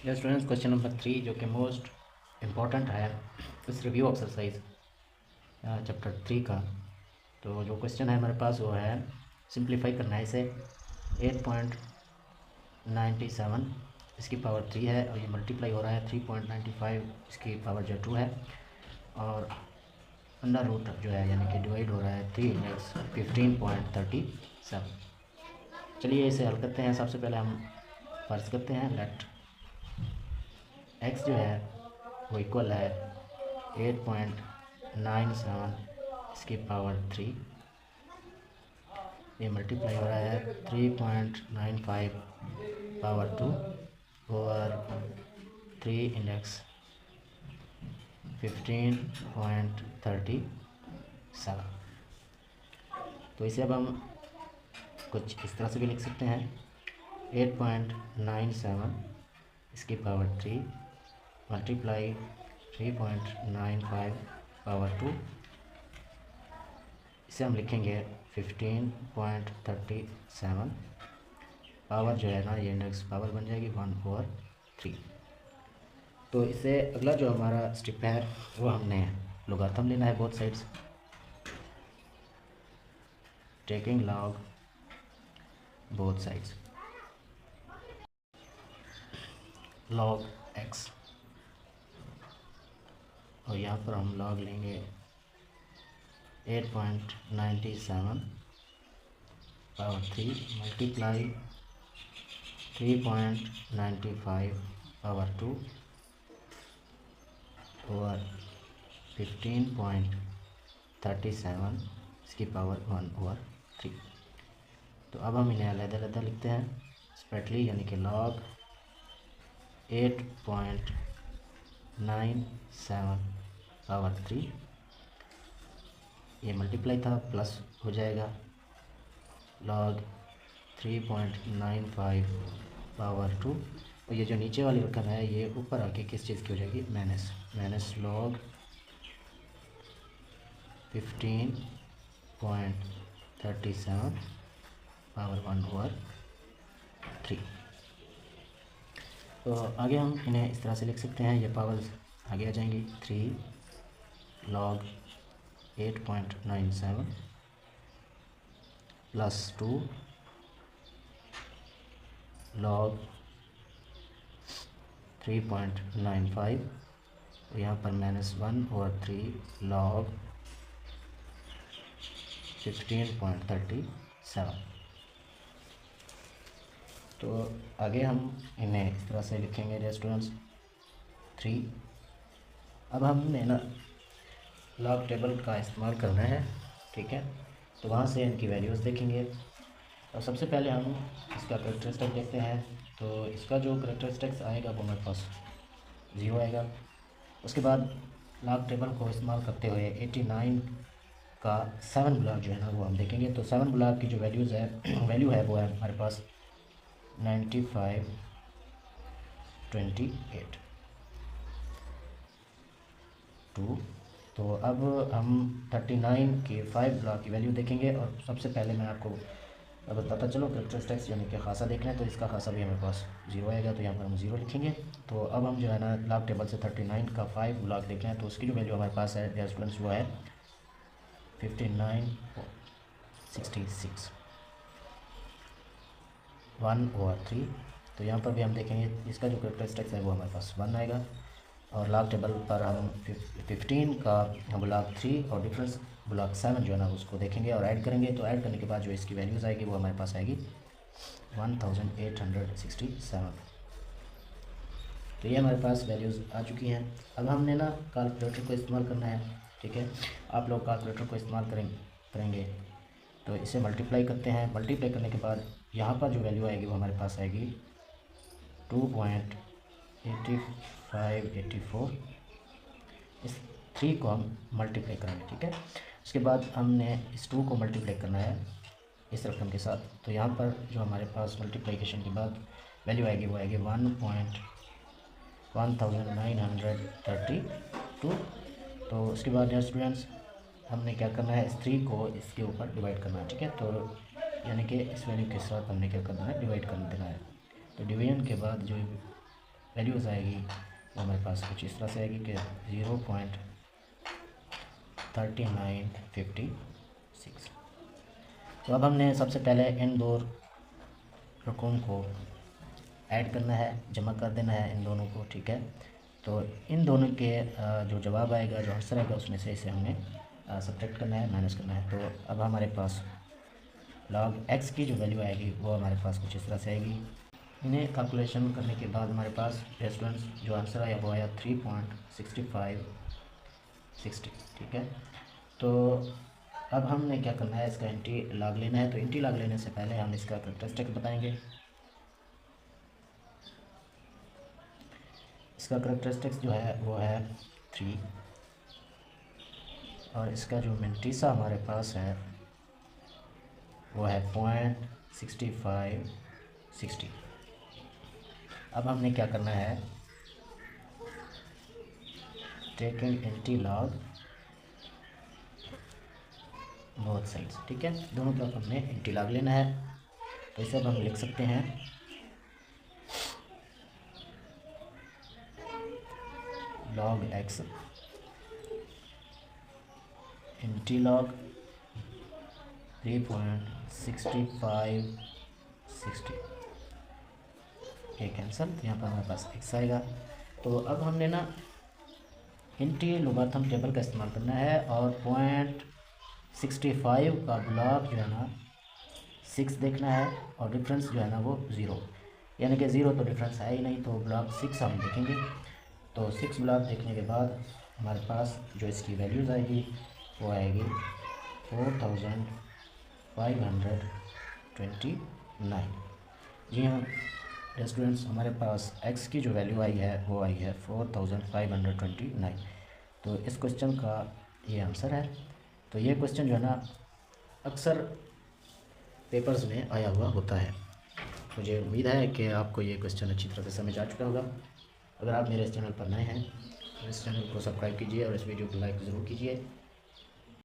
Students, question number 3 जो कि most important है इस रिव्यू एक्सरसाइज चैप्टर 3 का। तो जो क्वेश्चन है हमारे पास वो है सिंप्लीफाई करना है इसे। 8.97 इसकी पावर 3 है और ये मल्टीप्लाई हो रहा है 3.95 इसकी पावर जो 2 है, और अंडर रूट जो है यानी कि डिवाइड हो रहा है 3 इंडेक्स 15.37। चलिए इसे हल करते हैं। सबसे पहले हम फर्ज करते हैं लेट x जो है वो इक्वल है 8.97 इसकी पावर 3, ये मल्टीप्लाई हो रहा है 3.95 पावर 2 और 3 इंडेक्स 15.37। तो इसे अब हम कुछ इस तरह से भी लिख सकते हैं 8.97 इसकी पावर 3 मल्टीप्लाई 3.95 पावर 2, इसे हम लिखेंगे 15.37। पावर जो है ना ये इंडेक्स पावर बन जाएगी 1/3। तो इससे अगला जो हमारा स्टेप है वो हमने लोगारिथम लेना है both sides, taking log both sides. Log x और यहाँ पर हम लॉग लेंगे 8.97 पावर 3 मल्टीप्लाई 3.95 पावर 2 और 15.37 इसकी पावर 1/3। तो अब हम इन्हें अलग-अलग लिखते हैं सेपरेटली, यानी कि लॉग 8.97 पावर 3, ये मल्टीप्लाई था प्लस हो जाएगा लॉग 3.95 पावर 2, और ये जो नीचे वाली रकम है ये ऊपर आके किस चीज़ की हो जाएगी माइनस लॉग 15.37 पावर 1/3। तो आगे हम इन्हें इस तरह से लिख सकते हैं, ये पावर्स आगे आ जाएंगी 3 लॉग 8.97 प्लस 2 लॉग 3.95 और यहाँ पर -1/3 लॉग 15.37। तो आगे हम इन्हें इस तरह से लिखेंगे डियर स्टूडेंट्स 3। अब हमने ना लॉग टेबल का इस्तेमाल करना है, ठीक है। तो वहाँ से इनकी वैल्यूज़ देखेंगे और सबसे पहले हम इसका करेक्टरिस्टिक देखते हैं। तो इसका जो करेक्टरिस्टिक्स आएगा वो हमारे पास 0 आएगा। उसके बाद लॉग टेबल को इस्तेमाल करते हुए 89 का 7 ब्लॉक जो है ना वो हम देखेंगे। तो 7 ब्लॉक की जो वैल्यू है वो है हमारे पास 9528 2। तो अब हम 39 के 5 ब्लॉक की वैल्यू देखेंगे और सबसे पहले मैं आपको अब पता चलो करेक्टरिस्टिक्स यानी कि खासा देखना है, तो इसका खासा भी हमारे पास 0 आएगा, तो यहाँ पर हम 0 लिखेंगे। तो अब हम जो है ना लॉग टेबल से 39 का 5 ब्लॉक देख रहे हैं, तो उसकी जो वैल्यू हमारे पास है डियर स्टूडेंट्स वो है 5966 1/3। तो यहाँ पर भी हम देखेंगे इसका जो करेक्टरिस्टिक्स है वो हमारे पास 1 आएगा, और लॉग टेबल पर हम 15 का ब्लॉक 3 और डिफरेंस ब्लॉक 7 जो है ना उसको देखेंगे और ऐड करेंगे। तो ऐड करने के बाद जो इसकी वैल्यूज़ आएगी वो हमारे पास आएगी 1867। तो ये हमारे पास वैल्यूज़ आ चुकी हैं। अब हमने ना कैलकुलेटर को इस्तेमाल करना है, ठीक है। आप लोग कैलकुलेटर को इस्तेमाल करेंगे तो इसे मल्टीप्लाई करते हैं। मल्टीप्लाई करने के बाद यहाँ पर जो वैल्यू आएगी वो हमारे पास आएगी 2.8584। इस 3 को हम मल्टीप्लाई करेंगे, ठीक है। उसके बाद हमने इस 2 को मल्टीप्लाई करना है इस रकम के साथ। तो यहाँ पर जो हमारे पास मल्टीप्लिकेशन के बाद वैल्यू आएगी वो आएगी 1.1932। तो उसके बाद यार स्टूडेंट्स हमने क्या करना है, इस 3 को इसके ऊपर डिवाइड करना है, ठीक है। तो यानी कि इस वैल्यू के साथ हमने क्या करना है, डिवाइड कर देना है। तो डिवीजन के बाद जो वैल्यूज़ आएगी वो हमारे पास कुछ इस तरह से आएगी कि 0.3956। तो अब हमने सबसे पहले इन दो रकम को ऐड करना है, जमा कर देना है इन दोनों को, ठीक है। तो इन दोनों के जो जवाब आएगा, जो आंसर आएगा, उसमें से इसे हमने सब्ट्रैक्ट करना है, माइनस करना है। तो अब हमारे पास log x की जो वैल्यू आएगी वो हमारे पास कुछ इस तरह से आएगी। इन्हें कैलकुलेशन करने के बाद हमारे पास स्टूडेंट्स जो आंसर आया वो आया 3.6560, ठीक है। तो अब हमने क्या करना है, इसका एंटी लॉग लेना है। तो एंटी लॉग लेने से पहले हम इसका कैरेक्टरिस्टिक बताएंगे। इसका कैरेक्टरिस्टिक्स जो है वो है 3, और इसका जो मेंटीसा हमारे पास है वो है 0.6560। अब हमने क्या करना है, taking anti log both sides, ठीक है। दोनों तरफ हमने एंटी लॉग लेना है। तो इसे अब हम लिख सकते हैं log x एंटी लॉग 3.6560, ये कैंसल, तो यहाँ पर हमारे पास x आएगा। तो अब हमने ना एंटी लोगारिथम टेबल का इस्तेमाल करना है, और 0.65 का ब्लॉक जो है ना 6 देखना है, और डिफरेंस जो है ना वो 0, यानी कि 0 तो डिफरेंस है ही नहीं, तो ब्लॉक 6 हम देखेंगे। तो 6 ब्लॉक देखने के बाद हमारे पास जो इसकी वैल्यूज़ आएगी वो आएगी 4529। जी हाँ स्टूडेंट्स, हमारे पास x की जो वैल्यू आई है वो आई है 4529। तो इस क्वेश्चन का ये आंसर है। तो ये क्वेश्चन जो है ना अक्सर पेपर्स में आया हुआ होता है। मुझे उम्मीद है कि आपको ये क्वेश्चन अच्छी तरह से समझ आ चुका होगा। अगर आप मेरे इस चैनल पर नए हैं तो इस चैनल को सब्सक्राइब कीजिए और इस वीडियो को लाइक ज़रूर कीजिए।